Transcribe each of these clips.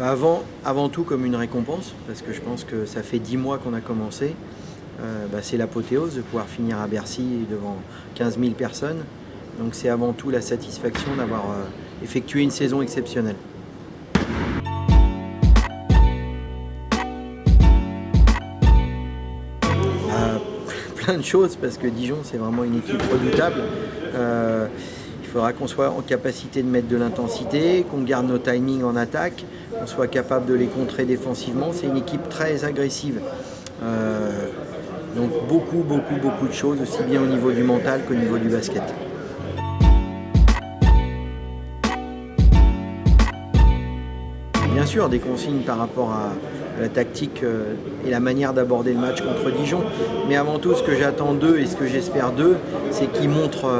Avant tout comme une récompense, parce que je pense que ça fait 10 mois qu'on a commencé. C'est l'apothéose de pouvoir finir à Bercy devant 15 000 personnes. Donc c'est avant tout la satisfaction d'avoir effectué une saison exceptionnelle. Plein de choses, parce que Dijon c'est vraiment une équipe redoutable. Il faudra qu'on soit en capacité de mettre de l'intensité, qu'on garde nos timings en attaque, qu'on soit capable de les contrer défensivement. C'est une équipe très agressive. Donc beaucoup de choses, aussi bien au niveau du mental qu'au niveau du basket. Bien sûr, des consignes par rapport à la tactique et la manière d'aborder le match contre Dijon. Mais avant tout, ce que j'attends d'eux et ce que j'espère d'eux, c'est qu'ils montrent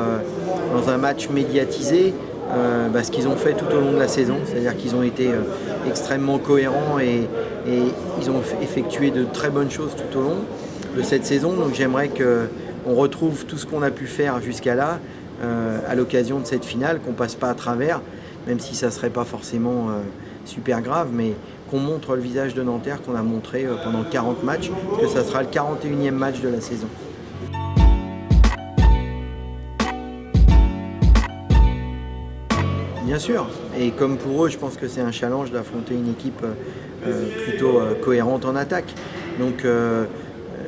dans un match médiatisé ce qu'ils ont fait tout au long de la saison. C'est-à-dire qu'ils ont été extrêmement cohérents et ils ont effectué de très bonnes choses tout au long de cette saison. Donc j'aimerais qu'on retrouve tout ce qu'on a pu faire jusqu'à là à l'occasion de cette finale, qu'on ne passe pas à travers, même si ça ne serait pas forcément super grave, mais qu'on montre le visage de Nanterre qu'on a montré pendant 40 matchs, parce que ça sera le 41e match de la saison. Bien sûr, et comme pour eux, je pense que c'est un challenge d'affronter une équipe plutôt cohérente en attaque. Donc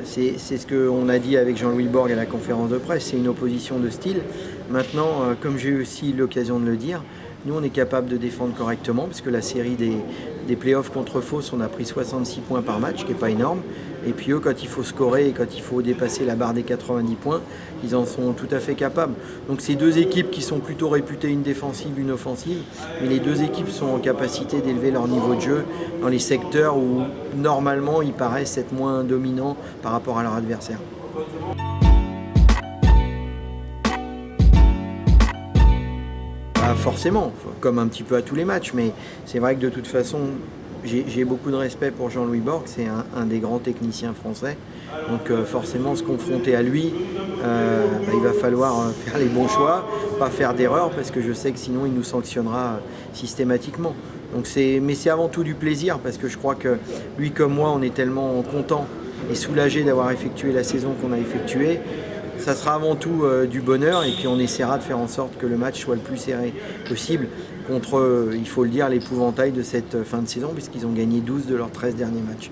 c'est ce qu'on a dit avec Jean-Louis Borg à la conférence de presse, c'est une opposition de style. Maintenant, comme j'ai eu aussi l'occasion de le dire, nous on est capable de défendre correctement, parce que la série des playoffs contre Fos, on a pris 66 points par match, qui n'est pas énorme. Et puis eux, quand il faut scorer et quand il faut dépasser la barre des 90 points, ils en sont tout à fait capables. Donc c'est deux équipes qui sont plutôt réputées, une défensive, une offensive, mais les deux équipes sont en capacité d'élever leur niveau de jeu dans les secteurs où normalement ils paraissent être moins dominants par rapport à leur adversaire. Forcément, comme un petit peu à tous les matchs, mais c'est vrai que de toute façon, j'ai beaucoup de respect pour Jean-Louis Borg, c'est un des grands techniciens français. Donc forcément, se confronter à lui, il va falloir faire les bons choix, pas faire d'erreurs, parce que je sais que sinon il nous sanctionnera systématiquement. Mais c'est avant tout du plaisir, parce que je crois que lui comme moi, on est tellement content et soulagé d'avoir effectué la saison qu'on a effectuée. Ça sera avant tout du bonheur, et puis on essaiera de faire en sorte que le match soit le plus serré possible contre, il faut le dire, l'épouvantail de cette fin de saison, puisqu'ils ont gagné 12 de leurs 13 derniers matchs.